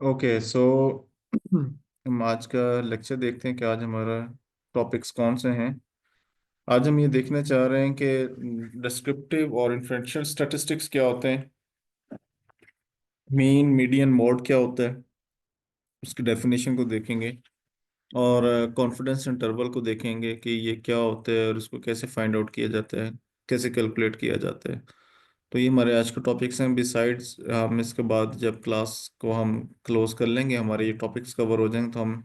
Okay so हम आज का लेक्चर देखते हैं कि आज हमारा टॉपिक्स कौन से हैं। आज हम ये देखना चाह रहे हैं कि डिस्क्रिप्टिव और इन्फ्रेंशियल स्टैटिस्टिक्स क्या होते हैं, मीन मीडियन मोड क्या होता है, उसकी डेफिनेशन को देखेंगे और कॉन्फिडेंस इंटरवल को देखेंगे कि ये क्या होता है और इसको कैसे फाइंड आउट किया जाता है, कैसे कैलकुलेट किया जाता है। तो ये हमारे आज के टॉपिक्स हैं। बिसाइड्स हम इसके बाद जब क्लास को हम क्लोज कर लेंगे, हमारे ये टॉपिक्स कवर हो जाएंगे, तो हम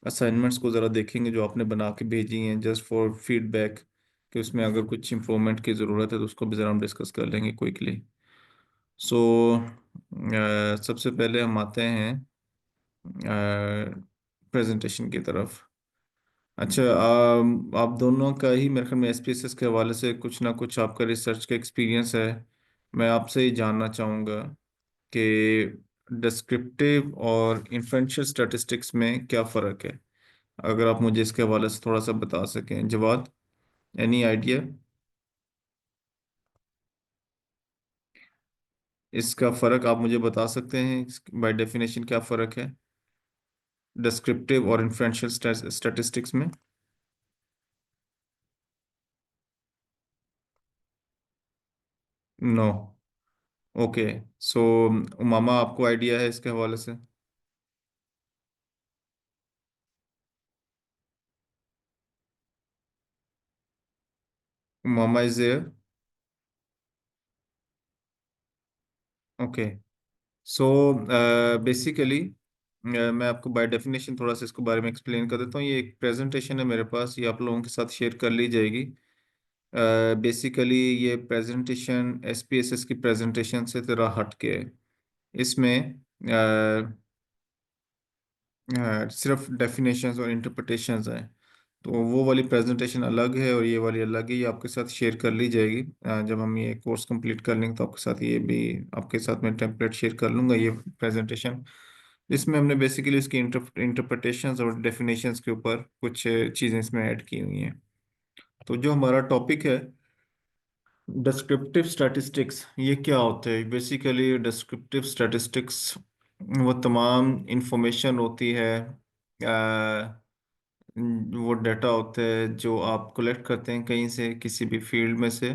असाइनमेंट्स को ज़रा देखेंगे जो आपने बना के भेजी हैं जस्ट फॉर फीडबैक, कि उसमें अगर कुछ इम्प्रूवमेंट की ज़रूरत है तो उसको भी ज़रा हम डिस्कस कर लेंगे क्विकली। सो सबसे पहले हम आते हैं प्रेजेंटेशन की तरफ। अच्छा, आप दोनों का ही मेरे ख्याल में एसपीएसएस के हवाले से कुछ ना कुछ आपका रिसर्च का एक्सपीरियंस है। मैं आपसे ही जानना चाहूँगा कि डिस्क्रिप्टिव और इन्फ्रेंशियल स्टैटिस्टिक्स में क्या फ़र्क है। अगर आप मुझे इसके हवाले से थोड़ा सा बता सकें। जवाब, एनी आइडिया? इसका फ़र्क आप मुझे बता सकते हैं, बाय डेफिनेशन क्या फ़र्क है डिस्क्रिप्टिव और इन्फ्रेंशियल स्टैटिस्टिक्स में? नो। ओके। सो उमामा, आपको आइडिया है इसके हवाले से? Umama is there? Okay. So basically मैं आपको बाय डेफिनेशन थोड़ा सा इसके बारे में एक्सप्लेन कर देता हूँ। ये एक प्रेजेंटेशन है मेरे पास, ये आप लोगों के साथ शेयर कर ली जाएगी। बेसिकली ये प्रेजेंटेशन एसपीएसएस की प्रेजेंटेशन से थोड़ा हट के है। इसमें सिर्फ डेफिनेशंस और इंटरप्रिटेशंस हैं। तो वो वाली प्रेजेंटेशन अलग है और ये वाली अलग है। ये आपके साथ शेयर कर ली जाएगी। जब हम ये कोर्स कंप्लीट कर लेंगे तो आपके साथ ये भी, आपके साथ मैं टेम्पलेट शेयर कर लूँगा, ये प्रेजेंटेशन। इसमें हमने बेसिकली इसकी इंटरप्रिटेशंस और डेफिनेशंस के ऊपर कुछ चीज़ें इसमें ऐड की हुई हैं। तो जो हमारा टॉपिक है डिस्क्रिप्टिव स्टैटिस्टिक्स, ये क्या होता है बेसिकली? डिस्क्रिप्टिव स्टैटिस्टिक्स वो तमाम इंफॉर्मेशन होती है, वो डाटा होता है जो आप कलेक्ट करते हैं कहीं से, किसी भी फील्ड में से,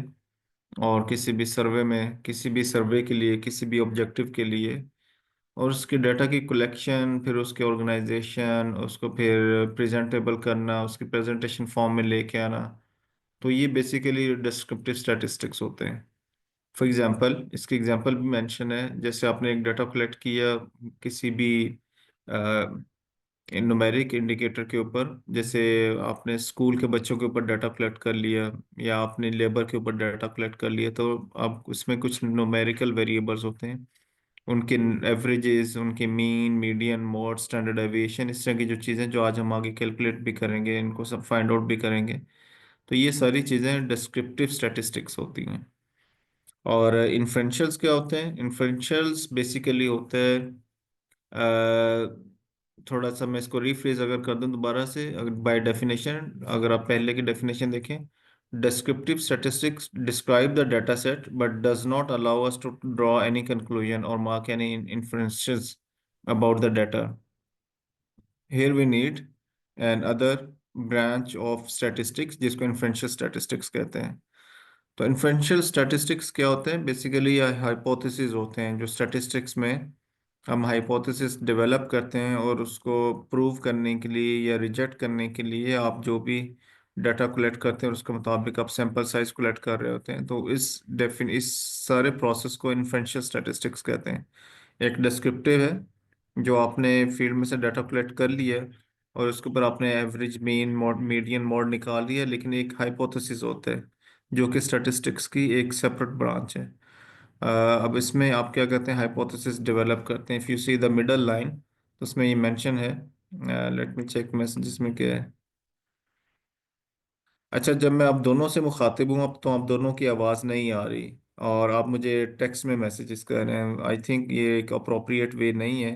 और किसी भी सर्वे में, किसी भी सर्वे के लिए, किसी भी ऑब्जेक्टिव के लिए। और उसके डाटा की कलेक्शन, फिर उसके ऑर्गेनाइजेशन, उसको फिर प्रेजेंटेबल करना, उसकी प्रेजेंटेशन फॉर्म में लेके आना। तो ये बेसिकली डिस्क्रिप्टिव स्टैटिस्टिक्स होते हैं। फॉर एग्जांपल, इसकी एग्जांपल भी मेंशन है। जैसे आपने एक डाटा कलेक्ट किया किसी भी न्यूमेरिक इंडिकेटर के ऊपर, जैसे आपने स्कूल के बच्चों के ऊपर डाटा कलेक्ट कर लिया या आपने लेबर के ऊपर डाटा कलेक्ट कर लिया, तो अब उसमें कुछ न्यूमेरिकल वेरिएबल्स होते हैं, उनके एवरेजेस, उनके mean, median, mode, standard deviation, इस तरह की जो चीज़ें जो आज हम आगे कैलकुलेट भी करेंगे, इनको सब फाइंड आउट भी करेंगे। तो ये सारी चीज़ें डिस्क्रिप्टिव स्टैटिस्टिक्स होती हैं। और इन्फ्रेंशियल्स क्या होते हैं? इन्फ्रेंशियल्स बेसिकली होते हैं, थोड़ा सा मैं इसको रिफ्रेज अगर कर दूं दोबारा से, अगर बाय डेफिनेशन, अगर आप पहले की डेफिनेशन देखें, descriptive statistics describe the data set but does not allow us to draw any conclusion or mark any inferences about the data. Here we need another branch of statistics जिसको inferential statistics कहते हैं। तो inferential statistics क्या होते हैं? Basically ये hypothesis होते हैं जो स्टैटिस्टिक्स में हम हाइपोथेसिस डेवलप करते हैं, और उसको प्रूव करने के लिए या रिजेक्ट करने के लिए आप जो भी डाटा कलेक्ट करते हैं उसके मुताबिक आप सैंपल साइज कलेक्ट कर रहे होते हैं। तो इस सारे प्रोसेस को इन्फ्रेंशियल स्टैटिस्टिक्स कहते हैं। एक डिस्क्रिप्टिव है जो आपने फील्ड में से डाटा कलेक्ट कर लिया है और उसके ऊपर आपने average, mean, mode, median, mode निकाल लिया, लेकिन एक हाइपोथेसिस होता है जो कि स्टैटिस्टिक्स की एक सेपरेट ब्रांच है। अब इसमें आप क्या करते हैं? हाइपोथेसिस डेवलप करते हैं। If you see the middle line, तो उसमें ये मेंशन है, लेट मी चेक मैसेजेस में क्या है। अच्छा, जब मैं आप दोनों से मुखातिब हूँ अब, तो आप दोनों की आवाज़ नहीं आ रही और आप मुझे टेक्स्ट में मैसेजेस कर रहे हैं। आई थिंक ये एक अप्रोप्रिएट वे नहीं है।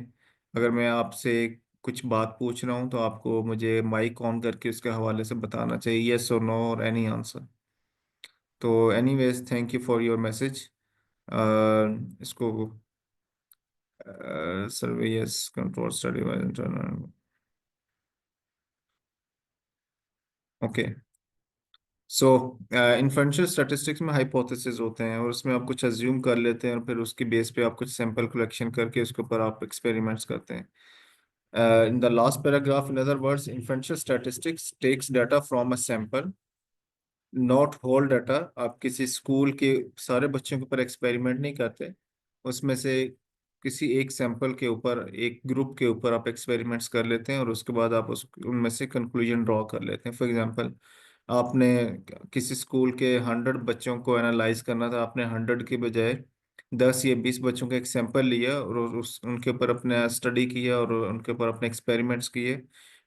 अगर मैं आपसे कुछ बात पूछ रहा हूँ तो आपको मुझे माइक ऑन करके उसके हवाले से बताना चाहिए, येस और नो और एनी आंसर। तो anyways, thank you for your message. इसको survey yes, control study wise internal. Okay. So inferential statistics में हाइपोथेसिस होते हैं, और उसमें आप कुछ अज्यूम कर लेते हैं और फिर उसकी बेस पे आप कुछ सैंपल कलेक्शन करके उसके ऊपर आप एक्सपेरिमेंट्स करते हैं। In the last paragraph, in other words, inferential statistics takes data from a sample, not whole data. आप किसी स्कूल के सारे बच्चों के ऊपर एक्सपेरिमेंट नहीं करते, उसमें से किसी एक सैंपल के ऊपर, एक ग्रुप के ऊपर आप एक्सपेरिमेंट्स कर लेते हैं और उसके बाद आप उस उनमें से कंक्लूजन ड्रॉ कर लेते हैं। फॉर एग्जांपल, आपने किसी स्कूल के 100 बच्चों को एनालाइज करना था, आपने 100 के बजाय 10 या 20 बच्चों का एक सैंपल लिया और उस उनके ऊपर अपने स्टडी किया और उनके ऊपर अपने एक्सपेरिमेंट्स किए,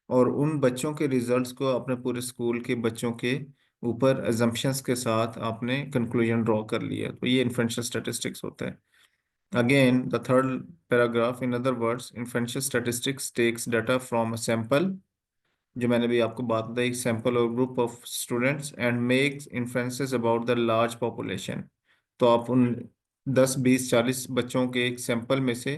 और उन बच्चों के रिजल्ट्स को अपने पूरे स्कूल के बच्चों के ऊपर assumptions के साथ आपने कंक्लूजन ड्रॉ कर लिया, तो ये इन्फ्रेंशियल स्टैटिस्टिक्स होता है। Again the third paragraph, in other words, inferential statistics takes data from a sample, जो मैंने भी आपको बात बताई, सैंपल और group of students, and makes inferences about the large population. तो आप उन 10, 20, 40 बच्चों के एक सैंपल में से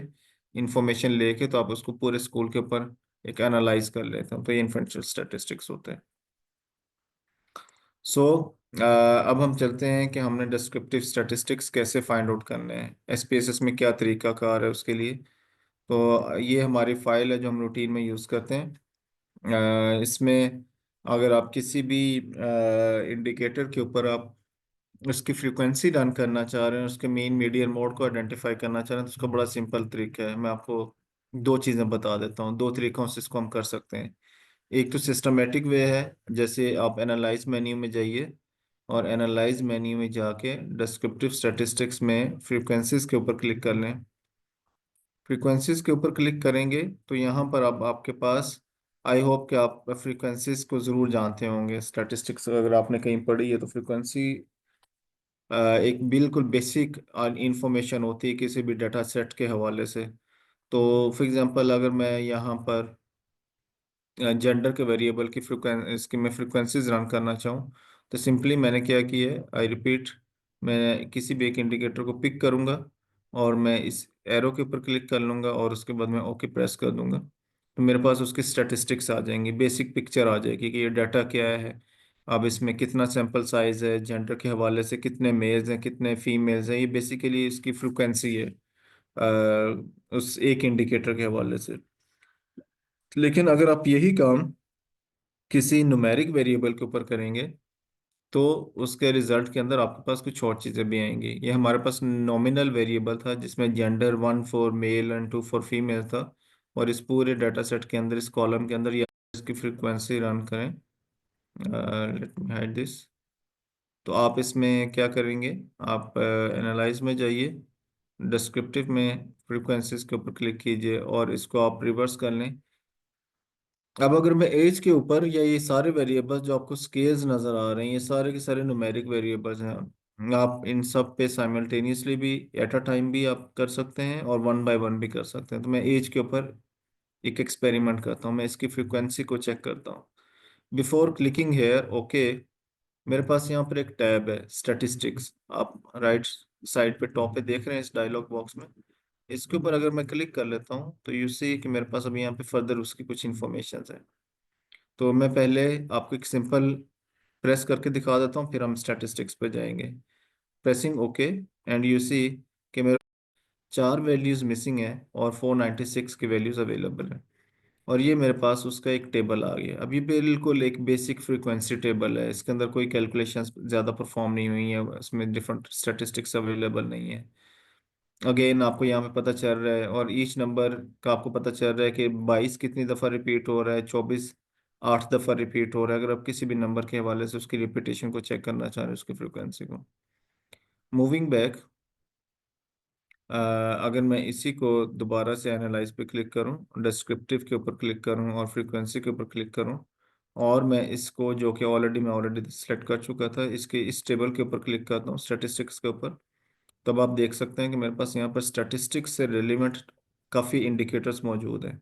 इंफॉर्मेशन लेके तो आप उसको पूरे स्कूल के ऊपर एक एनालाइज कर लेते हैं, तो ये इन्फ्रेंशियल स्टैटिस्टिक्स होते हैं। सो अब हम चलते हैं कि हमने डिस्क्रिप्टिव स्टैटिस्टिक्स कैसे फाइंड आउट करने हैं, एसपीएसएस में क्या तरीकाकार है उसके लिए। तो ये हमारी फाइल है जो हम रूटीन में यूज़ करते हैं। इसमें अगर आप किसी भी इंडिकेटर के ऊपर आप उसकी फ्रीक्वेंसी रन करना चाह रहे हैं, उसके मेन मीडियन मोड को आइडेंटिफाई करना चाह रहे हैं, तो उसका बड़ा सिंपल तरीका है। मैं आपको दो चीज़ें बता देता हूँ, दो तरीकों से इसको हम कर सकते हैं। एक तो सिस्टमेटिक वे है, जैसे आप एनालाइज मेन्यू में जाइए और एनालाइज मेन्यू में जाके डिस्क्रिप्टिव स्टैटिस्टिक्स में फ्रीक्वेंसीज के ऊपर क्लिक कर लें। फ्रीक्वेंसीज के ऊपर क्लिक करेंगे तो यहाँ पर अब आपके पास, आई होप कि आप फ्रीक्वेंसीज को ज़रूर जानते होंगे। स्टैटिस्टिक्स अगर आपने कहीं पढ़ी है तो फ्रीक्वेंसी एक बिल्कुल बेसिक इंफॉर्मेशन होती है किसी भी डाटा सेट के हवाले से। तो फॉर एग्जांपल, अगर मैं यहाँ पर जेंडर के वेरिएबल की फ्रिक्वेंसी, इसकी मैं फ्रिक्वेंसीज रन करना चाहूँ, तो सिंपली मैंने क्या किया है, आई रिपीट, मैं किसी भी एक इंडिकेटर को पिक करूँगा और मैं इस एरो के ऊपर क्लिक कर लूँगा और उसके बाद मैं ओके प्रेस कर दूंगा, तो मेरे पास उसकी स्टैटिस्टिक्स आ जाएंगी, बेसिक पिक्चर आ जाएगी कि ये डाटा क्या है, अब इसमें कितना सैंपल साइज है, जेंडर के हवाले से कितने मेल्स हैं कितने फीमेल्स हैं, ये बेसिकली इसकी फ्रिक्वेंसी है उस एक इंडिकेटर के हवाले से। लेकिन अगर आप यही काम किसी न्यूमेरिक वेरिएबल के ऊपर करेंगे तो उसके रिजल्ट के अंदर आपके पास कुछ और चीज़ें भी आएंगी। ये हमारे पास नॉमिनल वेरिएबल था जिसमें gender 1 for male and 2 for female था, और इस पूरे डाटा सेट के अंदर, इस कॉलम के अंदर, या इसकी फ्रीक्वेंसी रन करें, लेट मी हाइड दिस। तो आप इसमें क्या करेंगे, आप एनालाइज में जाइए, डिस्क्रिप्टिव में फ्रीक्वेंसीज के ऊपर क्लिक कीजिए और इसको आप रिवर्स कर लें। अब अगर मैं एज के ऊपर, या ये सारे वेरिएबल्स जो आपको स्केल्स नजर आ रहे हैं, ये सारे के सारे न्यूमेरिक वेरिएबल्स हैं, आप इन सब पे साइमल्टेनियसली भी, एट अ टाइम भी आप कर सकते हैं और वन बाय वन भी कर सकते हैं। तो मैं एज के ऊपर एक एक्सपेरिमेंट करता हूँ, मैं इसकी फ्रीक्वेंसी को चेक करता हूँ। बिफोर क्लिकिंग हेयर ओके, मेरे पास यहाँ पर एक टैब है स्टैटिस्टिक्स, आप राइट साइड पे टॉप पे देख रहे हैं इस डायलॉग बॉक्स में। इसके ऊपर अगर मैं क्लिक कर लेता हूँ तो यू सी कि मेरे पास अभी यहाँ पे फर्दर उसकी कुछ इंफॉर्मेशन है। तो मैं पहले आपको एक सिंपल प्रेस करके दिखा देता हूँ, फिर हम स्टैटिस्टिक्स पे जाएंगे। Pressing okay, and you see कि मेरे 4 वैल्यूज मिसिंग है और 496 की वैल्यूज अवेलेबल है, और ये मेरे पास उसका एक टेबल आ गया। अब ये बिल्कुल एक बेसिक फ्रीक्वेंसी टेबल है, इसके अंदर कोई कैलकुलेशंस ज़्यादा परफॉर्म नहीं हुई है, इसमें डिफरेंट स्टैटिस्टिक्स अवेलेबल नहीं है। अगेन आपको यहाँ पे पता चल रहा है, और ईच नंबर का आपको पता चल रहा है कि 22 कितनी दफ़ा रिपीट हो रहा है, 24 8 दफ़ा रिपीट हो रहा है। अगर आप किसी भी नंबर के हवाले से उसकी रिपीटेशन को चेक करना चाह रहे हैं, उसकी फ्रिक्वेंसी को। मूविंग बैक, अगर मैं इसी को दोबारा से एनालाइज पे क्लिक करूं, डिस्क्रिप्टिव के ऊपर क्लिक करूं और फ्रीक्वेंसी के ऊपर क्लिक करूं, और मैं इसको, जो कि मैं ऑलरेडी सेलेक्ट कर चुका था, इसके इस टेबल के ऊपर क्लिक करता हूं, स्टैटिस्टिक्स के ऊपर, तब आप देख सकते हैं कि मेरे पास यहाँ पर स्टैटिस्टिक्स से रिलेवेंट काफ़ी इंडिकेटर्स मौजूद हैं।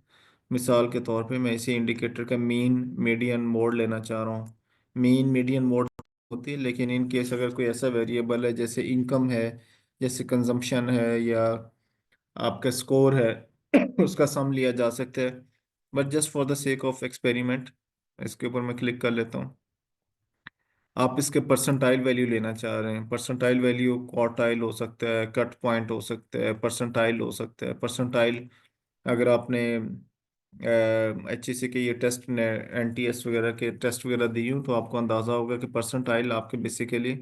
मिसाल के तौर पे मैं इसी इंडिकेटर का मीन मीडियन मोड लेना चाह रहा हूँ। मीन मीडियन मोड होती है, लेकिन इन केस अगर कोई ऐसा वेरिएबल है जैसे इनकम है, जैसे कंजम्पशन है, या आपका स्कोर है उसका सम लिया जा सकता है। But just for the sake of experiment इसके ऊपर मैं क्लिक कर लेता हूँ। आप इसके परसेंटाइल वैल्यू लेना चाह रहे हैं। परसेंटाइल वैल्यू क्वार्टाइल हो सकता है, कट पॉइंट हो सकता है, परसेंटाइल हो सकता है। परसेंटाइल अगर आपने एच ई सी के ये टेस्ट ने एन टी एस वगैरह के टेस्ट वगैरह दी हूँ तो आपको अंदाज़ा होगा कि परसेंटाइल आपके बेसिकली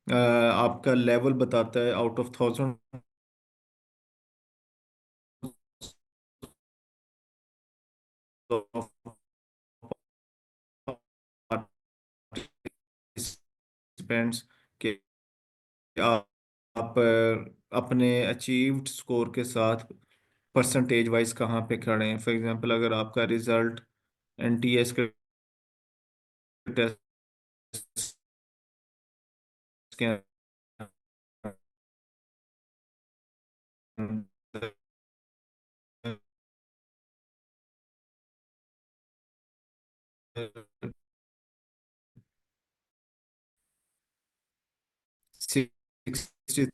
आपका लेवल बताता है आउट ऑफ 1000 पार्टिसिपेंट्स के आप अपने अचीव्ड स्कोर के साथ परसेंटेज वाइज कहाँ पे खड़े हैं। फॉर एग्जांपल अगर आपका रिजल्ट एनटीएस के टेस्ट के अंदर 60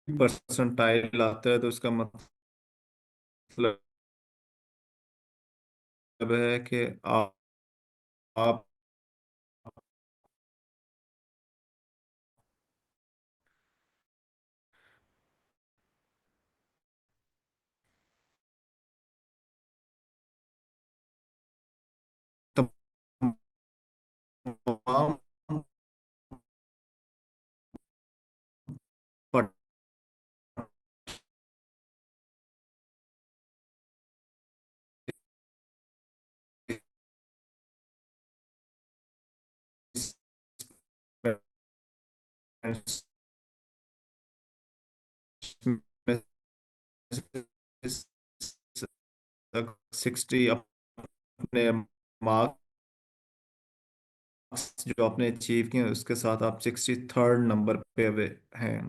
परसेंटाइल आता है तो उसका मतलब है कि आप तमाम participants में से 60 अपने मार्क्स जो आपने अचीव किए उसके साथ आप 63rd नंबर पे हुए हैं।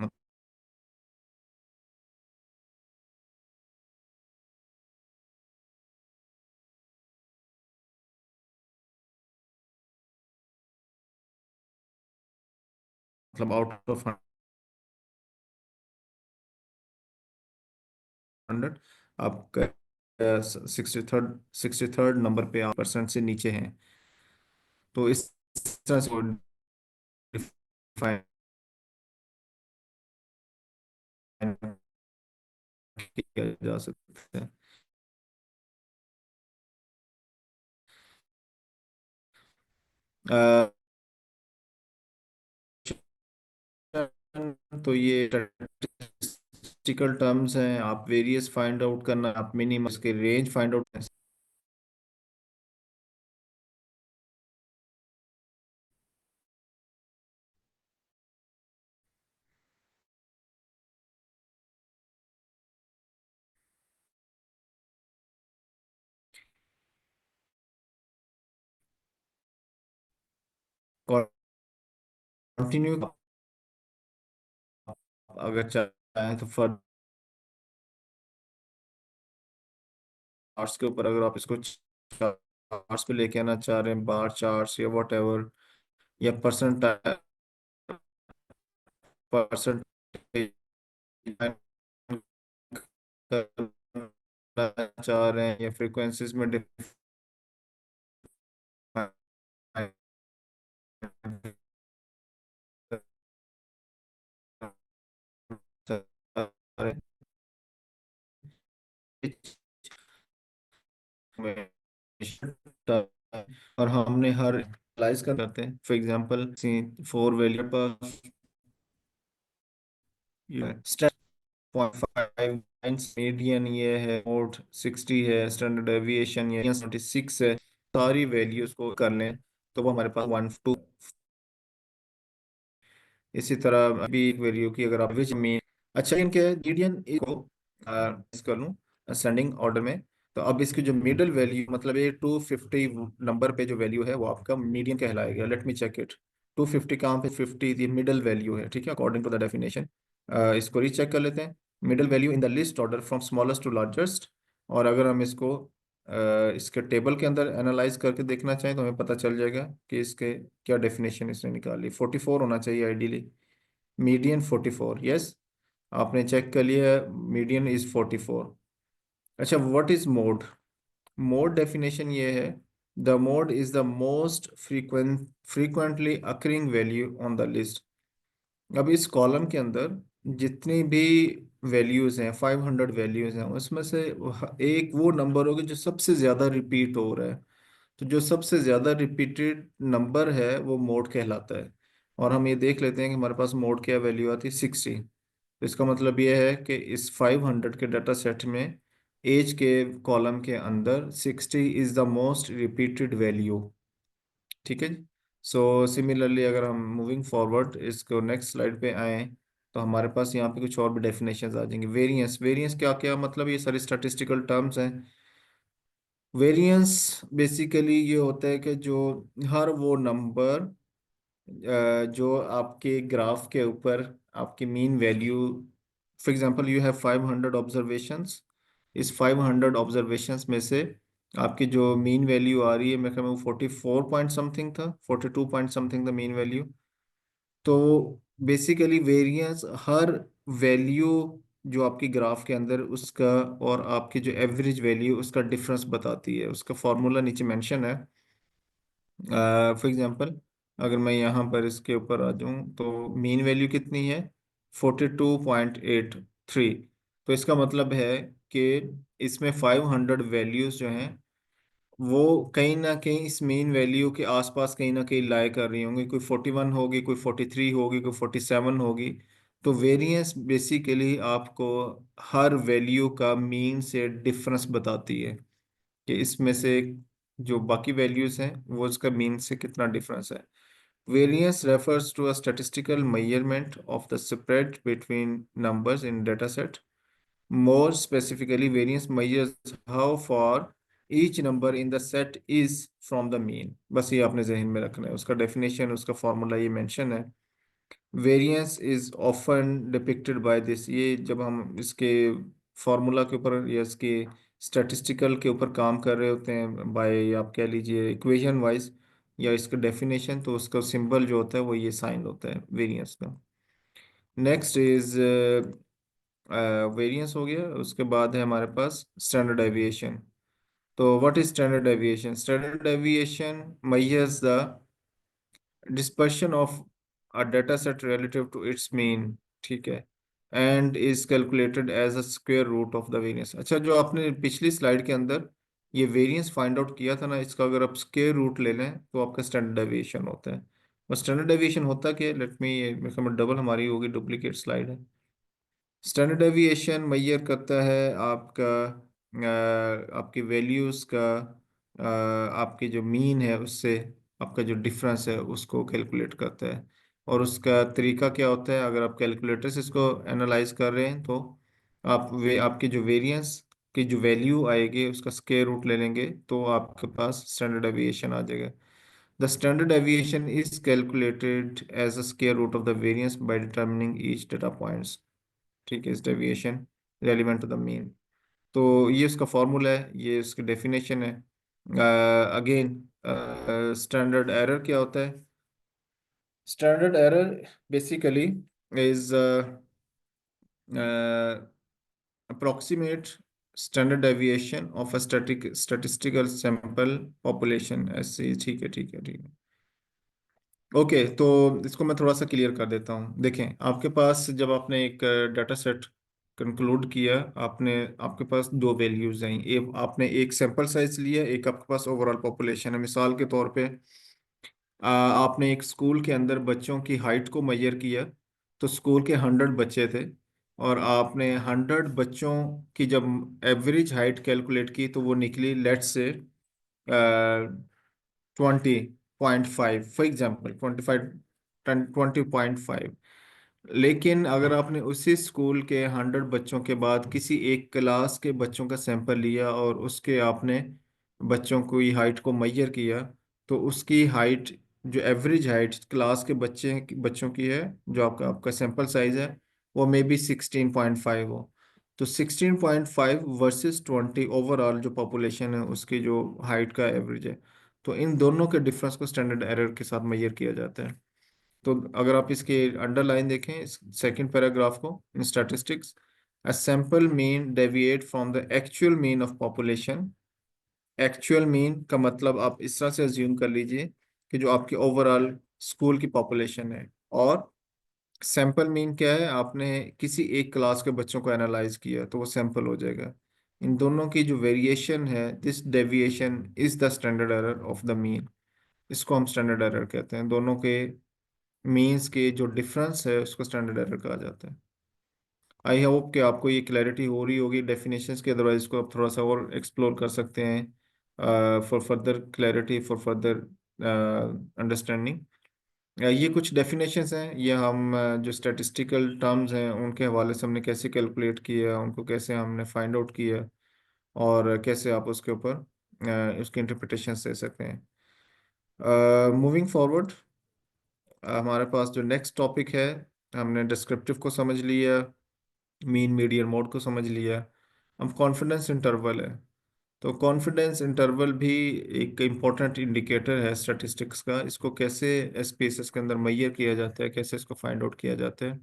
मतलब आउट ऑफ 100 आपका 63rd नंबर पे आप परसेंट से नीचे हैं। तो इस तरह से डिफाइन किया जा सकता है। अ, तो ये स्टैटिस्टिकल टर्म्स हैं। आप वेरियस फाइंड आउट करना, आप मिनिमम के रेंज फाइंड आउट कंटिन्यू अगर चाहें तो फर्दर चार्ट्स के ऊपर अगर आप इसको चार्ट्स पे लेके आना चाह रहे हैं, बार चार्ट्स या वट एवर, या परसेंटेज करना चाह रहे हैं, या फ्रीक्वेंसीज में डिफाइन चाह रहे हैं और हमने हर एनालाइज करते हैं। फॉर एग्जांपल 4 वैल्यू पर .5 मीडियन ये है, मोड 60 है, स्टैंडर्ड डेविएशन ये 76 है। सारी वैल्यूज को कर लें तो वो हमारे पास 1 2। इसी तरह अभी एक वैल्यू की अगर आप विच में, अच्छा इनके मीडियन को इस कर लूँ असेंडिंग ऑर्डर में। तो अब इसकी जो मिडल वैल्यू मतलब ये 250 नंबर पे जो वैल्यू है वो आपका मीडियन कहलाएगा। Late me check it. 250 कहाँ पे, 50 ये मिडल वैल्यू है, ठीक है, अकॉर्डिंग टू द डेफिनेशन। इसको रीचेक कर लेते हैं। Middle value in the list order from smallest to largest. और अगर हम इसको इसके टेबल के अंदर एनालाइज करके देखना चाहें तो हमें पता चल जाएगा कि इसके क्या डेफिनेशन इसने निकाली। 44 होना चाहिए आइडियली, मीडियन 44, यस, आपने चेक कर लिया, मीडियन इज 44। अच्छा, what is mode? Mode definition ये है, the mode is the most frequently occurring value on the list. अब इस कॉलम के अंदर जितनी भी वैल्यूज हैं, 500 वैल्यूज हैं, उसमें से एक वो नंबर होगा जो सबसे ज्यादा रिपीट हो रहा है। तो जो सबसे ज्यादा रिपीटेड नंबर है वो मोड कहलाता है। और हम ये देख लेते हैं कि हमारे पास मोड क्या वैल्यू आती है, 60। तो इसका मतलब ये है कि इस 500 के डाटा सेट में एज के कॉलम के अंदर 60 is the most repeated value. ठीक है जी। सो सिमिलरली अगर हम मूविंग फॉरवर्ड इसको नेक्स्ट स्लाइड पे आए तो हमारे पास यहाँ पे कुछ और भी डेफिनेशंस आ जाएंगे। वेरिएंस, वेरिएंस क्या क्या मतलब, ये सारी स्टैटिस्टिकल टर्म्स हैं। वेरिएंस बेसिकली ये होता है कि जो हर वो नंबर जो आपके ग्राफ के ऊपर आपकी mean value, for example you have 500 observations, इस 500 ऑब्जर्वेशंस में से आपकी जो मीन वैल्यू आ रही है, मेरे ख्याल में वो 44 पॉइंट समथिंग था, 42 point something the mean value. तो बेसिकली वेरिएंस हर वैल्यू जो आपकी ग्राफ के अंदर उसका और आपकी जो एवरेज वैल्यू उसका डिफरेंस बताती है। उसका फॉर्मूला नीचे मेंशन है। फॉर एग्जांपल अगर मैं यहाँ पर इसके ऊपर आ जाऊँ तो मीन वैल्यू कितनी है, 42.83। तो इसका मतलब है कि इसमें 500 वैल्यूज जो हैं वो कहीं ना कहीं इस मीन वैल्यू के आसपास कहीं ना कहीं लाई कर रही होंगी। कोई 41 होगी, कोई 43 होगी, कोई 47 होगी। तो वेरिएंस बेसिकली आपको हर वैल्यू का मीन से डिफरेंस बताती है कि इसमें से जो बाकी वैल्यूज हैं वो उसका मीन से कितना डिफरेंस है। Variance refers to a statistical measurement of the spread between numbers in data set. More specifically, variance measures how far each number in the set is from the mean। बस ये आपने जहन में रखना है, उसका डेफिनेशन, उसका फॉर्मूला ये मेंशन है। Variance is often depicted by this, ये जब हम इसके फॉर्मूला के ऊपर या इसके स्टैटिस्टिकल के ऊपर काम कर रहे होते हैं, बाय आप कह लीजिए इक्वेशन वाइज या इसका डेफिनेशन, तो उसका सिंबल जो होता है वो ये साइन होता है वेरिएंस का। नेक्स्ट इज वेरिएंस हो गया, उसके बाद है हमारे पास स्टैंडर्ड डेविएशन। तो what is standard deviation? Standard deviation measures the dispersion of a data set relative to its mean, ठीक है, and is calculated as a square root of the variance। अच्छा, जो आपने पिछली स्लाइड के अंदर ये वेरिएंस फाइंड आउट किया था ना, इसका अगर आप स्क्वायर रूट ले लें तो आपका स्टैंडर्ड डेविएशन होता है। और स्टैंडर्ड डेविएशन होता क्या है, लेट मी, मेरे ख्याल में डबल हमारी होगी, डुप्लीकेट स्लाइड है। स्टैंडर्ड डेविएशन मैयर करता है आपका आपकी वैल्यूज का आपकी जो मीन है उससे आपका जो डिफरेंस है उसको कैलकुलेट करता है। और उसका तरीका क्या होता है, अगर आप कैलकुलेटर से इसको एनालाइज कर रहे हैं तो आप आपकी जो वेरिएंस की जो वैल्यू आएगी उसका स्क्वायर रूट ले लेंगे तो आपके पास स्टैंडर्ड डेविएशन आ जाएगा। The standard deviation is calculated as a square root of the variance by determining each data points. ठीक है, इस deviation relevant to the mean. तो ये उसका फॉर्मूला है, ये उसकी डेफिनेशन है। अगेन स्टैंडर्ड एरर क्या होता है? Standard error basically is approximate standard deviation of a statistical sample population, ऐसे, ठीक है ठीक है ठीक है। ओके, तो इसको मैं थोड़ा सा क्लियर कर देता हूँ। देखें, आपके पास जब आपने एक डाटा सेट कंक्लूड किया, आपने आपके पास दो वैल्यूज हैं, एक आपने एक सैंपल साइज लिया, एक आपके पास ओवरऑल पॉपुलेशन है। मिसाल के तौर पे आपने एक स्कूल के अंदर बच्चों की हाइट को मेजर किया, तो स्कूल के 100 बच्चे थे और आपने 100 बच्चों की जब एवरेज हाइट कैलकुलेट की तो वो निकली लेट्स से 20.5, फॉर एग्जाम्पल 20.5। लेकिन अगर आपने उसी स्कूल के 100 बच्चों के बाद किसी एक क्लास के बच्चों का सैंपल लिया और उसके आपने बच्चों को ही हाइट को मेजर किया, तो उसकी हाइट, जो एवरेज हाइट क्लास के बच्चों की है, जो आपका आपका सैंपल साइज है, वो मे बी 16.5 हो। तो 16.5 वर्सेस 20 ओवरऑल जो पॉपुलेशन है उसकी जो हाइट का एवरेज है, तो इन दोनों के डिफरेंस को स्टैंडर्ड एरर के साथ मेजर किया जाता है। तो अगर आप इसके अंडरलाइन देखें सेकंड पैराग्राफ को, इन statistics a sample mean deviate from the actual mean of population. Actual mean का मतलब आप इस तरह से अज्यूम कर लीजिए कि जो आपकी ओवरऑल स्कूल की पॉपुलेशन है, और सैंपल मीन क्या है, आपने किसी एक क्लास के बच्चों को एनालाइज किया तो वो सैंपल हो जाएगा। इन दोनों की जो वेरिएशन है, this deviation is the standard error of the mean. इसको हम स्टैंडर्ड एरर कहते हैं। दोनों के मीन्स के जो डिफरेंस है उसको स्टैंडर्ड एरर कहा जाता है। आई होप कि आपको ये क्लैरिटी हो रही होगी डेफिनेशंस के, अदरवाइज इसको आप थोड़ा सा और एक्सप्लोर कर सकते हैं for further clarity, for further understanding. ये कुछ डेफिनेशंस हैं, ये हम जो स्टैटिस्टिकल टर्म्स हैं उनके हवाले से हमने कैसे कैलकुलेट किया, उनको कैसे हमने फाइंड आउट किया, और कैसे आप उसके ऊपर उसकी इंटरप्रिटेशन दे सकते हैं। मूविंग फॉरवर्ड, हमारे पास जो नेक्स्ट टॉपिक है, हमने डिस्क्रिप्टिव को समझ लिया, मीन मीडियन मोड को समझ लिया। अब कॉन्फिडेंस इंटरवल है। तो कॉन्फिडेंस इंटरवल भी एक इम्पोर्टेंट इंडिकेटर है स्टैटिस्टिक्स का। इसको कैसे स्पेसेस के अंदर मेजर किया जाता है, कैसे इसको फाइंड आउट किया जाता है,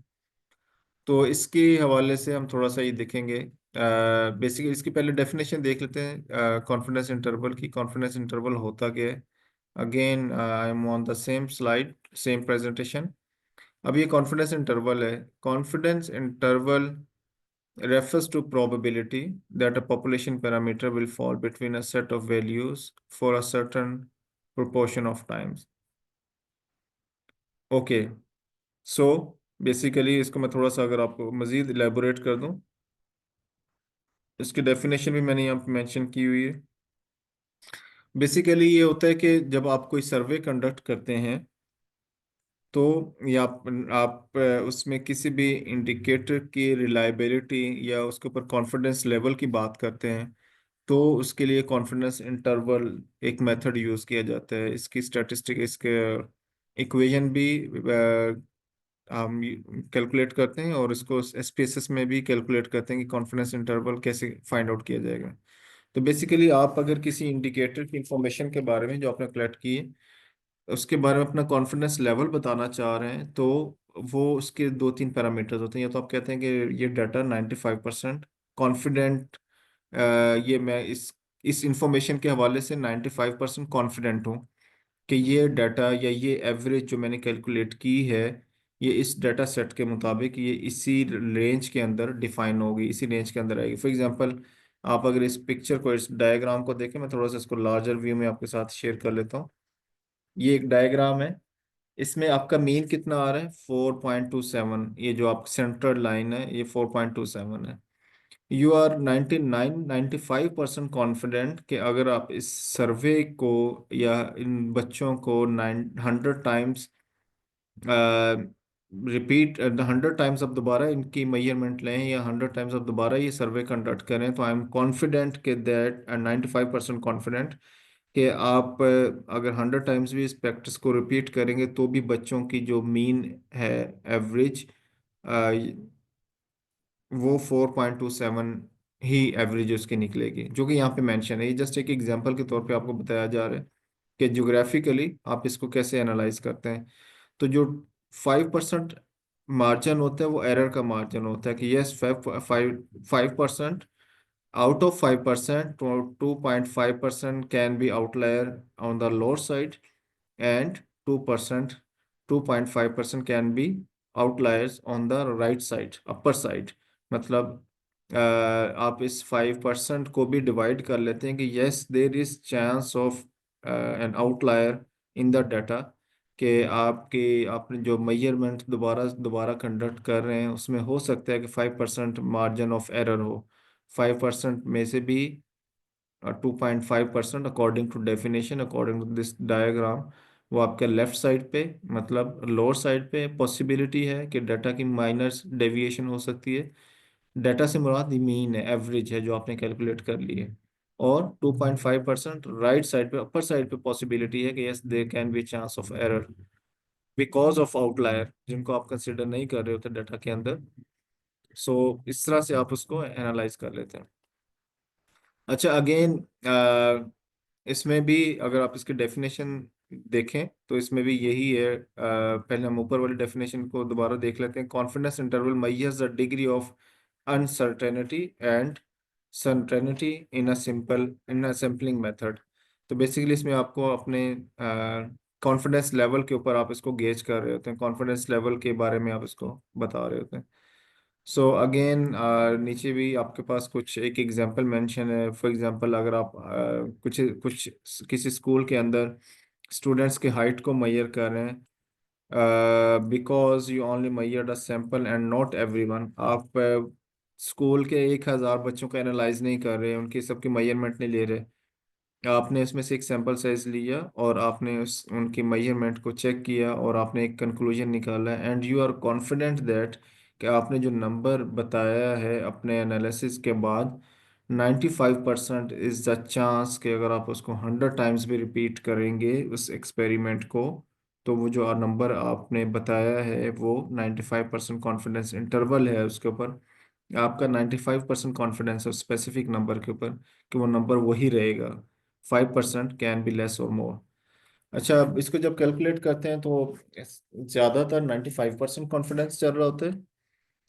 तो इसके हवाले से हम थोड़ा सा ये देखेंगे। बेसिकली इसकी पहले डेफिनेशन देख लेते हैं कॉन्फिडेंस इंटरवल की। कॉन्फिडेंस इंटरवल होता क्या है? Again I am on the same slide, same presentation. अब ये कॉन्फिडेंस इंटरवल है। Confidence interval refers to probability that a population parameter will fall between a set of values for a certain proportion of times. Okay, so basically इसको मैं थोड़ा सा अगर आपको मजीद elaborate कर दूं, इसकी डेफिनेशन भी मैंने यहाँ पे मेंशन की हुई है। बेसिकली ये होता है कि जब आप कोई सर्वे कंडक्ट करते हैं, तो या आप उसमें किसी भी इंडिकेटर की रिलायबिलिटी या उसके ऊपर कॉन्फिडेंस लेवल की बात करते हैं, तो उसके लिए कॉन्फिडेंस इंटरवल एक मेथड यूज किया जाता है। इसकी स्टैटिस्टिक, इसके इक्वेशन भी हम कैलकुलेट करते हैं, और इसको स्पेसेस में भी कैलकुलेट करते हैं कि कॉन्फिडेंस इंटरवल कैसे फाइंड आउट किया जाएगा। तो बेसिकली आप अगर किसी इंडिकेटर की इंफॉर्मेशन के बारे में जो आपने कलेक्ट की है उसके बारे में अपना कॉन्फिडेंस लेवल बताना चाह रहे हैं, तो वो उसके दो तीन पैरामीटर्स होते हैं। या तो आप कहते हैं कि ये डाटा 95% कॉन्फिडेंट, ये मैं इस इंफॉर्मेशन के हवाले से 95% कॉन्फिडेंट हूँ कि ये डाटा या ये एवरेज जो मैंने कैलकुलेट की है, ये इस डाटा सेट के मुताबिक ये इसी रेंज के अंदर डिफाइन होगी, इसी रेंज के अंदर आएगी। फॉर एग्जांपल, आप अगर इस पिक्चर को, इस डायग्राम को देखें, मैं थोड़ा सा इसको लार्जर व्यू में आपके साथ शेयर कर लेता हूँ। ये एक डायग्राम है, इसमें आपका मीन कितना आ रहा है? 4.27। ये जो आप सेंट्रल लाइन है ये 4.27 है। यू आर 95% कॉन्फिडेंट कि अगर आप इस सर्वे को या इन बच्चों को 100 टाइम्स रिपीट, 100 टाइम्स आप दोबारा इनकी मेजरमेंट लें, या 100 टाइम्स आप दोबारा ये सर्वे कंडक्ट करें, तो आई एम कॉन्फिडेंट के दैट 95% कॉन्फिडेंट कि आप अगर 100 टाइम्स भी इस प्रैक्टिस को रिपीट करेंगे तो भी बच्चों की जो मीन है, एवरेज, वो 4.27 ही एवरेज उसकी निकलेगी, जो कि यहाँ पे मेंशन है। ये जस्ट एक एग्जांपल के तौर पे आपको बताया जा रहा है कि ज्योग्राफिकली आप इसको कैसे एनालाइज करते हैं। तो जो 5% मार्जिन होता है वो एरर का मार्जिन होता है कि yes 5% out of 5%, 2.5% can be outlier on the lower side, and 2%, 2.5% can be outliers on the right side, upper side। मतलब आप इस 5% को भी डिवाइड कर लेते हैं कि yes there is chance of N outlier in the data, कि आपने जो मेजरमेंट दोबारा दोबारा कंडक्ट कर रहे हैं उसमें हो सकता है कि 5% मार्जिन ऑफ एरर हो। 5% में से भी 2.5% according to definition, according to this diagram, वो आपके लेफ्ट साइड पे, मतलब लोअर साइड पे पॉसिबिलिटी है कि डाटा की माइनर डेविएशन हो सकती है। डाटा से मुराद मीन है, एवरेज है जो आपने कैलकुलेट कर ली है। और 2.5% राइट साइड पे, अपर साइड पे पॉसिबिलिटी है कि yes there can be chance of error because of outlier, जिनको आप कंसिडर नहीं कर रहे होते डाटा के अंदर। सो इस तरह से आप उसको एनालाइज कर लेते हैं। अच्छा, अगेन इसमें भी अगर आप इसके डेफिनेशन देखें तो इसमें भी यही है। पहले हम ऊपर वाली डेफिनेशन को दोबारा देख लेते हैं। Confidence interval measures the degree of uncertainty and certainty in a sampling method. तो बेसिकली इसमें आपको अपने कॉन्फिडेंस लेवल के ऊपर आप इसको गेज कर रहे होते हैं, कॉन्फिडेंस लेवल के बारे में आप इसको बता रहे होते हैं। सो अगेन नीचे भी आपके पास कुछ एक एग्जांपल मेंशन है। फॉर एग्जांपल अगर आप कुछ कुछ किसी स्कूल के अंदर स्टूडेंट्स के हाइट को मेजर कर रहे हैं, because you only measured a sample and not everyone. आप स्कूल के 1,000 बच्चों को एनालाइज नहीं कर रहे, उनकी सबकी मेजरमेंट नहीं ले रहे। आपने इसमें से एक सैंपल साइज लिया और आपने उस उनकी मेजरमेंट को चेक किया और आपने एक कंक्लूजन निकाला, and you are confident that कि आपने जो नंबर बताया है अपने एनालिसिस के बाद, 95% इज द चांस कि अगर आप उसको 100 टाइम्स भी रिपीट करेंगे उस एक्सपेरिमेंट को, तो वो जो नंबर आपने बताया है वो 95% कॉन्फिडेंस इंटरवल है उसके ऊपर। आपका 95% कॉन्फिडेंस है स्पेसिफिक नंबर के ऊपर कि वो नंबर वही रहेगा। 5% कैन बी लेस और मोर। अच्छा, अब इसको जब कैलकुलेट करते हैं तो ज़्यादातर 95% कॉन्फिडेंस चल रहा होता है।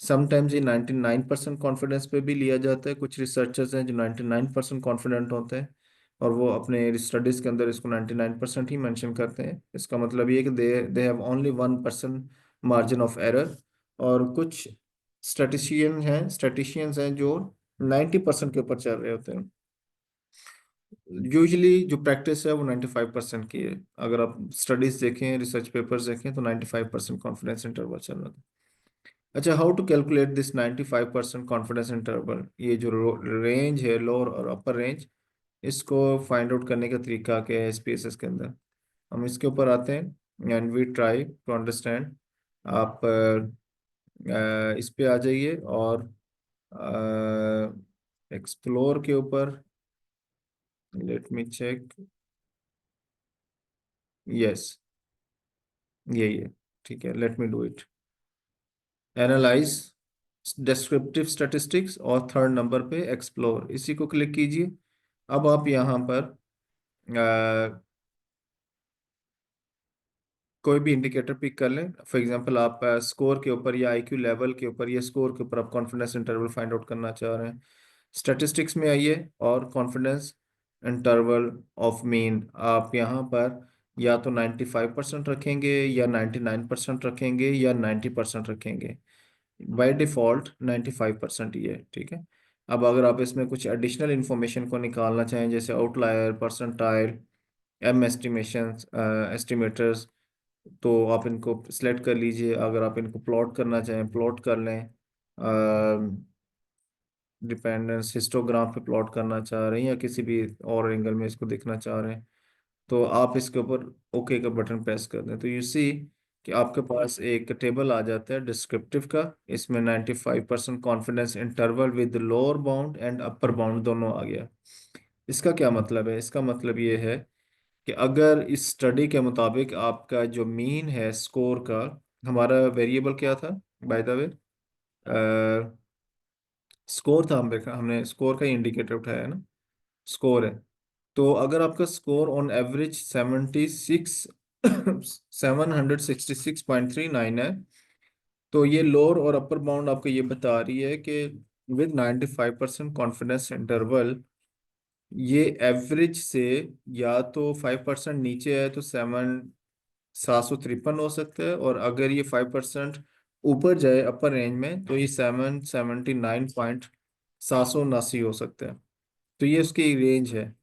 समटाइम्स ये 99% कॉन्फिडेंस पे भी लिया जाता है। कुछ रिसर्चर्स हैं जो 99% कॉन्फिडेंट होते हैं और वो अपने स्टडीज़ के अंदर इसको 99% ही मेंशन करते हैं। इसका मतलब ये है कि they they have only 1% margin of error. और कुछ स्टैटिशियंस हैं जो 90% के ऊपर चल रहे होते हैं। यूजुअली जो प्रैक्टिस है वो 95% की है। अगर आप स्टडीज देखें, रिसर्च पेपर्स देखें, तो 95% कॉन्फिडेंस इंटरवल चल रहा था। अच्छा, how to calculate this 95% confidence interval? ये जो रेंज है, लोअर और अपर रेंज, इसको फाइंड आउट करने का तरीका क्या है SPSS के अंदर? हम इसके ऊपर आते हैं and we try to understand. आप इस पे आ जाइए और एक्सप्लोर के ऊपर, लेट मी चेक। यस, यही है। ठीक है, let me do it. Analyse descriptive statistics और थर्ड नंबर पे एक्सप्लोर, इसी को क्लिक कीजिए। अब आप यहाँ पर कोई भी इंडिकेटर पिक कर लें। फॉर एग्जांपल आप स्कोर के ऊपर या IQ लेवल के ऊपर या स्कोर के ऊपर आप कॉन्फिडेंस इंटरवल फाइंड आउट करना चाह रहे हैं। स्टैटिस्टिक्स में आइए और कॉन्फिडेंस इंटरवल ऑफ मीन, आप यहाँ पर या तो 95% रखेंगे या 99% रखेंगे या 90% रखेंगे। बाय डिफॉल्ट 95% ही है, ठीक है। अब अगर आप इसमें कुछ एडिशनल इंफॉर्मेशन को निकालना चाहें, जैसे आउटलायर, परसेंटाइल, एस्टिमेशन, एस्टिमेटर्स, तो आप इनको सिलेक्ट कर लीजिए। अगर आप इनको प्लॉट करना चाहें, प्लॉट कर लें। डिपेंडेंस हिस्टोग्राम पे प्लॉट करना चाह रहे हैं या किसी भी और एंगल में इसको देखना चाह रहे हैं, तो आप इसके ऊपर ओके का बटन प्रेस कर दें, तो यू सी कि आपके पास एक टेबल आ जाता है डिस्क्रिप्टिव का। इसमें 95% confidence interval with lower bound and upper bound दोनों आ गया। इसका क्या मतलब है? इसका मतलब ये है कि अगर इस स्टडी के मुताबिक आपका जो मीन है स्कोर का, हमारा वेरिएबल क्या था बाय द वे? स्कोर था। हमने स्कोर का ही इंडिकेटर उठाया है ना, स्कोर है। तो अगर आपका स्कोर ऑन एवरेज 766.39 है, तो ये लोअर और अपर बाउंड आपको ये बता रही है कि विद 95% कॉन्फिडेंस इंटरवल ये एवरेज से या तो 5% नीचे है तो 753 हो सकता है, और अगर ये 5% ऊपर जाए अपर रेंज में तो ये 779.779 हो सकता है। तो ये उसकी रेंज है।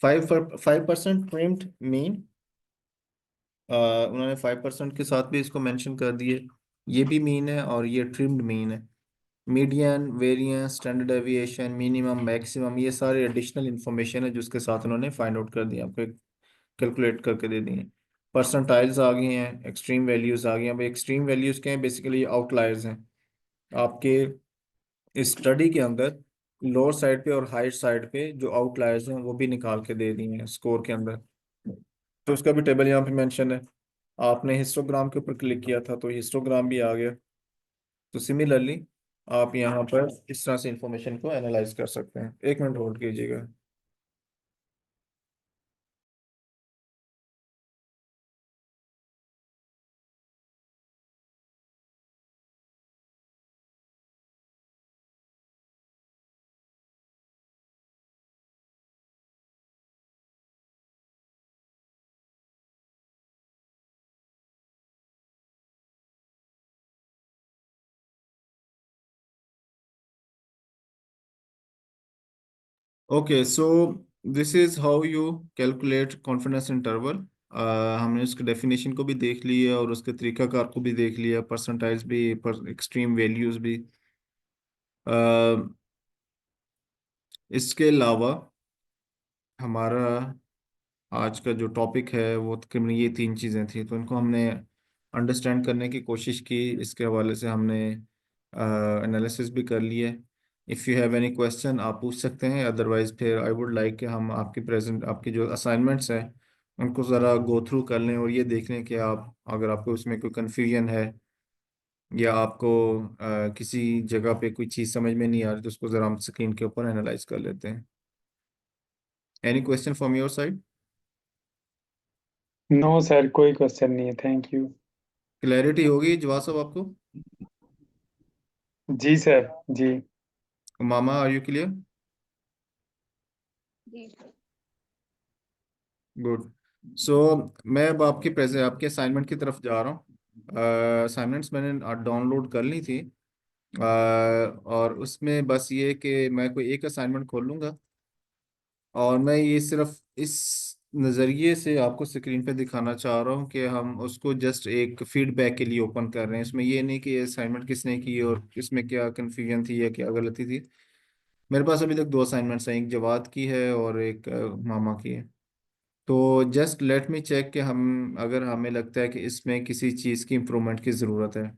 5% ट्रिम्ड मीन, उन्होंने 5% के साथ भी इसको मेंशन कर दिए। ये भी मीन है और ये ट्रिम्ड मीन है। Median, variance, standard deviation, minimum, maximum, ये सारे एडिशनल इंफॉर्मेशन है जिसके साथ उन्होंने फाइंड आउट कर दिया, आपको कैलकुलेट करके दे दिए। परसेंटाइल्स आ गए हैं, एक्सट्रीम वैल्यूज आ गए हैं। भाई एक्सट्रीम वैल्यूज क्या हैं? बेसिकली आउटलायर्स हैं आपके इस स्टडी के अंदर। लोअर साइड पे और हाइट साइड पे जो आउटलायर्स हैं वो भी निकाल के दे दिए हैं स्कोर के अंदर। तो उसका भी टेबल यहाँ पे मेंशन है। आपने हिस्टोग्राम के ऊपर क्लिक किया था तो हिस्टोग्राम भी आ गया। तो सिमिलरली आप यहाँ पर इस तरह से इंफॉर्मेशन को एनालाइज कर सकते हैं। 1 मिनट होल्ड कीजिएगा। Okay, so this is how you calculate confidence interval. हमने उसके डेफिनेशन को भी देख लिया और उसके तरीकाकार को भी देख लिया, परसेंटाइज भी, पर एक्सट्रीम वैल्यूज भी। uh, इसके अलावा हमारा आज का जो टॉपिक है वो तकरीबन ये 3 चीज़ें थी, तो इनको हमने अंडरस्टैंड करने की कोशिश की। इसके हवाले से हमने एनालिसिस भी कर लिए। If you have any question आप पूछ सकते हैं, अदरवाइज फिर आई वुड लाइक कि हम आपकी जो असाइनमेंट्स हैं उनको ज़रा गो थ्रू कर लें और ये देख लें कि आप, अगर आपको उसमें कोई कन्फ्यूजन है या आपको किसी जगह पे कोई चीज़ समझ में नहीं आ रही, तो उसको ज़रा हम स्क्रीन के ऊपर एनालाइज कर लेते हैं। Any question from your side? No sir, कोई क्वेश्चन नहीं है, थैंक यू। क्लैरिटी होगी जवाब साहब आपको? जी सर। जी। मामा, आर यू क्लियर? जी। गुड। सो मैं अब आपके असाइनमेंट की तरफ जा रहा हूँ। असाइनमेंट्स मैंने डाउनलोड कर ली थी। और उसमें बस ये कि मैं कोई एक असाइनमेंट खोल लूँगा और मैं ये सिर्फ इस नज़रिए से आपको स्क्रीन पे दिखाना चाह रहा हूँ कि हम उसको जस्ट एक फीडबैक के लिए ओपन कर रहे हैं। इसमें ये नहीं कि असाइनमेंट किसने की और इसमें क्या कन्फ्यूजन थी या क्या गलती थी। मेरे पास अभी तक 2 असाइनमेंट्स हैं, एक जवाद की है और एक मामा की है। तो जस्ट लेट मी चेक कि हम, अगर हमें लगता है कि इसमें किसी चीज़ की इम्प्रूवमेंट की ज़रूरत है।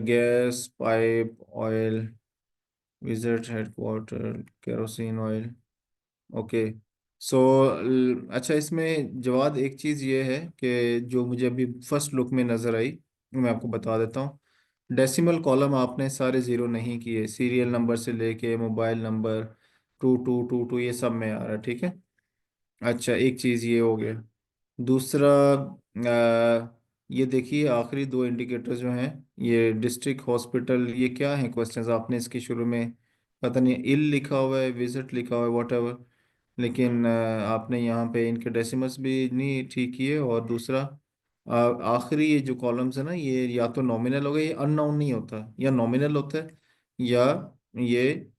Gas pipe oil, visit headquarter, kerosene oil. Okay. So अच्छा, इसमें जवाब एक चीज़ ये है कि जो मुझे अभी फर्स्ट लुक में नज़र आई वो मैं आपको बता देता हूँ। डेसिमल कॉलम आपने सारे ज़ीरो नहीं किए, सीरियल नंबर से लेके मोबाइल नंबर 2222 ये सब में आ रहा है, ठीक है। अच्छा, एक चीज़ ये हो गया। दूसरा, ये देखिए आखिरी 2 इंडिकेटर जो हैं, ये डिस्ट्रिक्ट हॉस्पिटल, ये क्या है क्वेश्चंस आपने इसके शुरू में, पता नहीं इल लिखा हुआ है, विजिट लिखा हुआ है, वॉट एवर, लेकिन आपने यहाँ पे इनके डेसिमल्स भी नहीं ठीक किए। और दूसरा, आखिरी ये जो कॉलम्स है ना, ये या तो नॉमिनल होगा, ये अननाउन नहीं होता, या नॉमिनल होता है या ये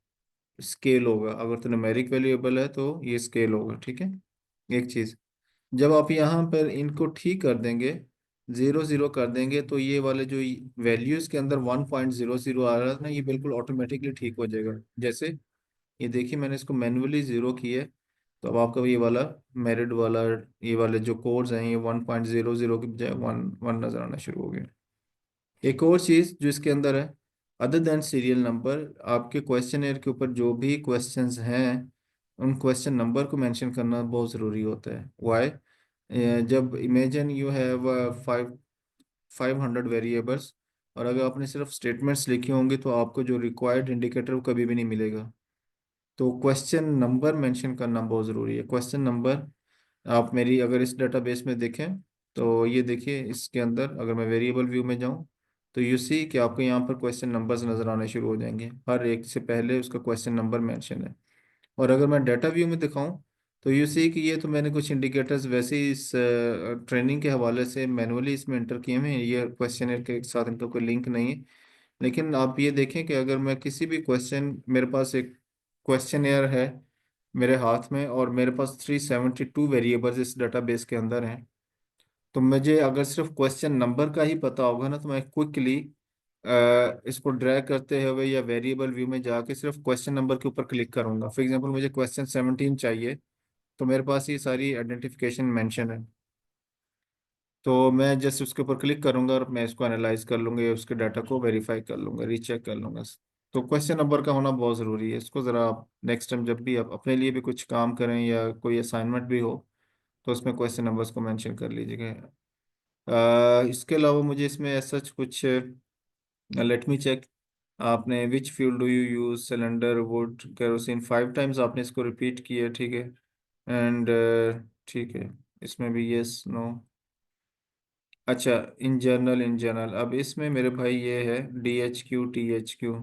स्केल होगा। अगर तो न्यूमेरिक वेरिएबल है तो ये स्केल होगा, ठीक है। एक चीज़, जब आप यहाँ पर इनको ठीक कर देंगे, 0 0 कर देंगे, तो ये वाले जो वैल्यूज के अंदर 1.00 आ रहा है ना, ये बिल्कुल ऑटोमेटिकली ठीक हो जाएगा। जैसे ये देखिए, मैंने इसको मैन्युअली 0 किया है, तो अब आपका ये वाला मेरिट वाला, ये वाले जो कोड्स हैं, ये 1.00 की बजाय 1 1 नजर आना शुरू हो गया। एक और चीज़ जो इसके अंदर है, अदर देन सीरियल नंबर, आपके क्वेश्चन के ऊपर जो भी क्वेश्चंस हैं उन क्वेश्चन नंबर को मेंशन करना बहुत ज़रूरी होता है। वाई? जब इमेजिन यू हैव 500 वेरिएबल्स, और अगर आपने सिर्फ स्टेटमेंट्स लिखे होंगे तो आपको जो रिक्वायर्ड इंडिकेटर वो कभी भी नहीं मिलेगा। तो क्वेश्चन नंबर मेंशन करना बहुत ज़रूरी है। क्वेश्चन नंबर, आप मेरी अगर इस डेटाबेस में देखें तो ये देखिए, इसके अंदर अगर मैं वेरिएबल व्यू में जाऊं तो यू सी कि आपको यहाँ पर क्वेश्चन नंबर्स नज़र आने शुरू हो जाएंगे, हर एक से पहले उसका क्वेश्चन नंबर मेंशन है। और अगर मैं डाटा व्यू में दिखाऊं तो यू सी कि ये तो मैंने कुछ इंडिकेटर्स वैसे ही इस ट्रेनिंग के हवाले से मैनुअली इसमें एंटर किए हुए हैं, ये क्वेश्चन के साथ इनका कोई लिंक नहीं है। लेकिन आप ये देखें कि अगर मैं किसी भी क्वेश्चन, मेरे पास एक क्वेश्चन है मेरे हाथ में और मेरे पास 372 वेरिएबल्स इस डेटाबेस के अंदर हैं, तो मुझे अगर सिर्फ क्वेश्चन नंबर का ही पता होगा ना, तो मैं क्विकली इसको ड्रैग करते हुए या वेरिएबल व्यू में जाके सिर्फ क्वेश्चन नंबर के ऊपर क्लिक करूंगा। फॉर एग्जांपल मुझे क्वेश्चन 17 चाहिए, तो मेरे पास ये सारी आइडेंटिफिकेशन मेंशन है, तो मैं जस्ट उसके ऊपर क्लिक करूंगा और मैं इसको एनालाइज कर लूंगा या उसके डाटा को वेरीफाई कर लूंगा, रीचेक कर लूंगा। तो क्वेश्चन नंबर का होना बहुत ज़रूरी है, इसको ज़रा आप नेक्स्ट टाइम जब भी आप अपने लिए भी कुछ काम करें या कोई असाइनमेंट भी हो तो उसमें क्वेश्चन नंबर्स को मेंशन कर लीजिएगा। इसके अलावा मुझे इसमें ऐसा कुछ लेट मी चेक। आपने which fuel do you use, cylinder, wood, kerosene, 5 times आपने इसको रिपीट किया, ठीक है। एंड ठीक है, इसमें भी यस नो। अच्छा, इन जनरल, इन जनरल, अब इसमें मेरे भाई ये है DHQ THQ,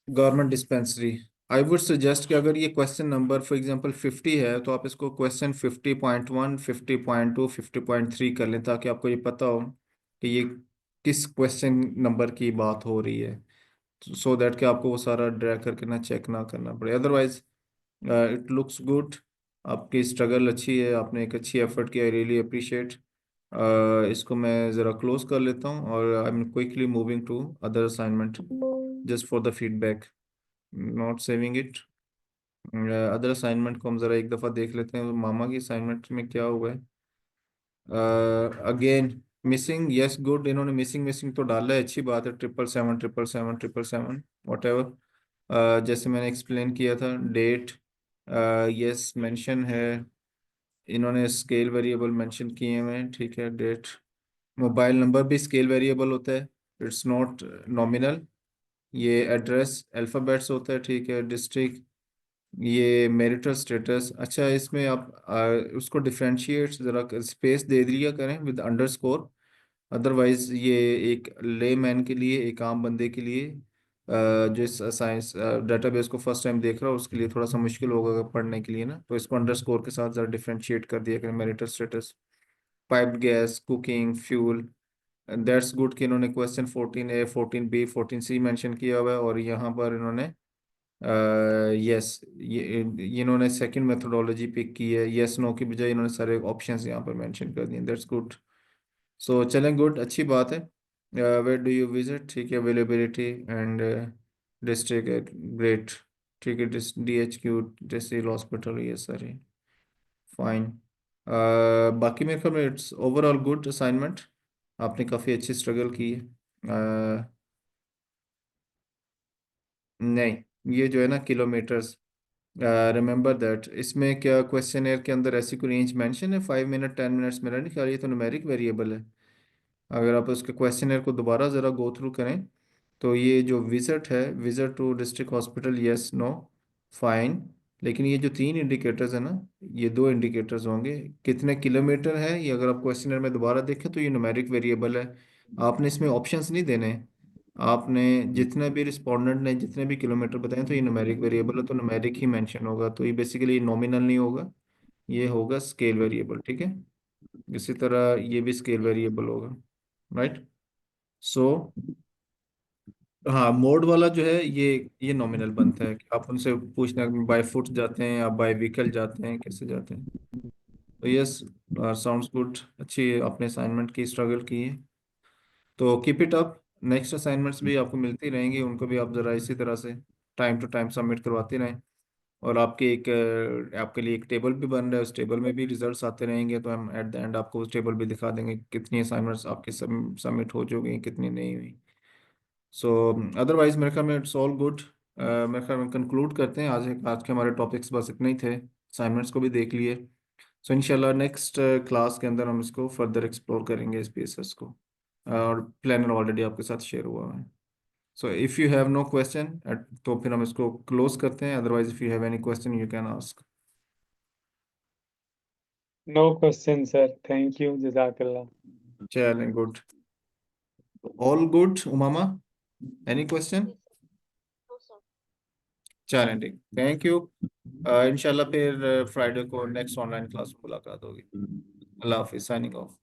government dispensary. I would suggest कि अगर ये क्वेश्चन नंबर फॉर एग्जांपल 50 है तो आप इसको क्वेश्चन 50.1, 50.2, 50.3 कर लें, ताकि आपको ये पता हो कि ये किस क्वेश्चन नंबर की बात हो रही है, सो दैट कि आपको वो सारा ड्रैग करके ना चेक ना करना पड़े। अदरवाइज इट लुक्स गुड, आपकी स्ट्रगल अच्छी है, आपने एक अच्छी एफर्ट किया, आई रियली अप्रिशिएट। इसको मैं ज़रा क्लोज कर लेता हूँ और I am quickly moving to other assignment just for the feedback, not saving it. Other assignment को हम ज़रा एक दफ़ा देख लेते हैं, मामा की असाइनमेंट में क्या हुआ है। अगेन मिसिंग, यस गुड, इन्होंने मिसिंग मिसिंग तो डाला है, अच्छी बात है, 777, 777, 777, वट एवर। जैसे मैंने एक्सप्लेन किया था, डेट यस मेंशन है, इन्होंने स्केल वेरिएबल मेंशन किए हुए हैं, ठीक है, डेट। मोबाइल नंबर भी स्केल वेरिएबल होता है, इट्स नॉट नॉमिनल। ये एड्रेस अल्फ़ाबेट्स होता है, ठीक है, डिस्ट्रिक्ट, ये मैरिटल स्टेटस। अच्छा, इसमें आप उसको डिफ्रेंशिएट ज़रा स्पेस दे दिया करें विद अंडरस्कोर, अदरवाइज ये एक लेमैन के लिए, एक आम बंदे के लिए जो इस साइंस डेटाबेस को फर्स्ट टाइम देख रहा हो उसके लिए थोड़ा सा मुश्किल होगा पढ़ने के लिए ना, तो इसको अंडरस्कोर के साथ ज़रा डिफ्रेंशिएट कर दिया करें, marital status, pipe gas, cooking, fuel. That's good कि इन्होंने question 14A, 14B, 14C mention किया हुआ है, और यहाँ पर इन्होंने यस ये इन्होंने सेकंड मेथोडोलॉजी पिक की है, यस नो की बजाय इन्होंने सारे ऑप्शंस यहाँ पर मेंशन कर दिए, दैट्स गुड। सो चलें, गुड, अच्छी बात है। वेयर डू यू विजिट, ठीक है, अवेलेबिलिटी एंड डिस्ट्रिक्ट, ग्रेट, ठीक है, DHQ डिस्ट्रिक्ट हॉस्पिटल, ये सारे फाइन। बाकी मेरे ख्याल में इट्स ओवरऑल गुड असाइनमेंट, आपने काफ़ी अच्छी स्ट्रगल की है। नहीं, ये जो है ना किलोमीटर्स, रिमेंबर दैट, इसमें क्या क्वेश्चन के अंदर ऐसी कोई रेंज मेंशन है, 5 मिनट, 10 मिनट्स, मेरा नहीं ख्याल, ये तो न्यूमेरिक वेरिएबल है। अगर आप उसके क्वेश्चनर को दोबारा ज़रा गो थ्रू करें, तो ये जो विजिट है, visit to district hospital, yes no, fine, लेकिन ये जो 3 इंडिकेटर्स है ना, ये 2 इंडिकेटर्स होंगे, कितने किलोमीटर है, ये अगर आप क्वेश्चनर में दोबारा देखें तो ये न्यूमेरिक वेरिएबल है, आपने इसमें ऑप्शंस नहीं देने हैं। आपने जितने भी रिस्पोंडेंट ने जितने भी किलोमीटर बताए तो ये न्यूमेरिक वेरिएबल है, तो न्यूमेरिक ही मेंशन होगा, तो ये बेसिकली नॉमिनल नहीं होगा, ये होगा स्केल वेरिएबल, ठीक है। इसी तरह ये भी स्केल वेरिएबल होगा, राइट। सो हाँ, मोड वाला जो है ये नॉमिनल बनता है कि आप उनसे पूछना बाय फुट जाते हैं या बाय व्हीकल जाते हैं, कैसे जाते हैं। तो यस, साउंड्स गुड, अच्छी आपने असाइनमेंट की, स्ट्रगल की है, तो keep it up. Next assignments भी आपको मिलती रहेंगी, उनको भी आप ज़रा इसी तरह से टाइम टू टाइम सबमिट करवाते रहें। और आपके एक आपके लिए एक टेबल भी बन रहा है, उस टेबल में भी रिजल्ट्स आते रहेंगे, तो हम एट द एंड आपको उस टेबल भी दिखा देंगे कितनी असाइनमेंट्स आपके सबमिट हो चुकी हैं, कितनी नहीं हुई। सो अदरवाइज मेरे ख्याल में इट्स ऑल गुड। मेरे ख्याल में कंक्लूड करते हैं, आज के हमारे टॉपिक्स बस इतने ही थे, असाइनमेंट्स को भी देख लिए। सो इंशाल्लाह नेक्स्ट क्लास के अंदर हम इसको फर्दर एक्सप्लोर करेंगे इस पीएसएस को, और प्लानर ऑलरेडी आपके साथ शेयर हुआ है। So if you have no question, तो फिर हम इसको क्लोज करते हैं, otherwise if you have any question you can ask. No question sir, thank you, जजाकल्ला। चलें, good, all good. Umama, any question? चलें, ठीक, थैंक यू। इंशाल्लाह फिर फ्राइडे को नेक्स्ट ऑनलाइन क्लास में मुलाकात होगी। अल्लाह हाफिज, साइनिंग ऑफ।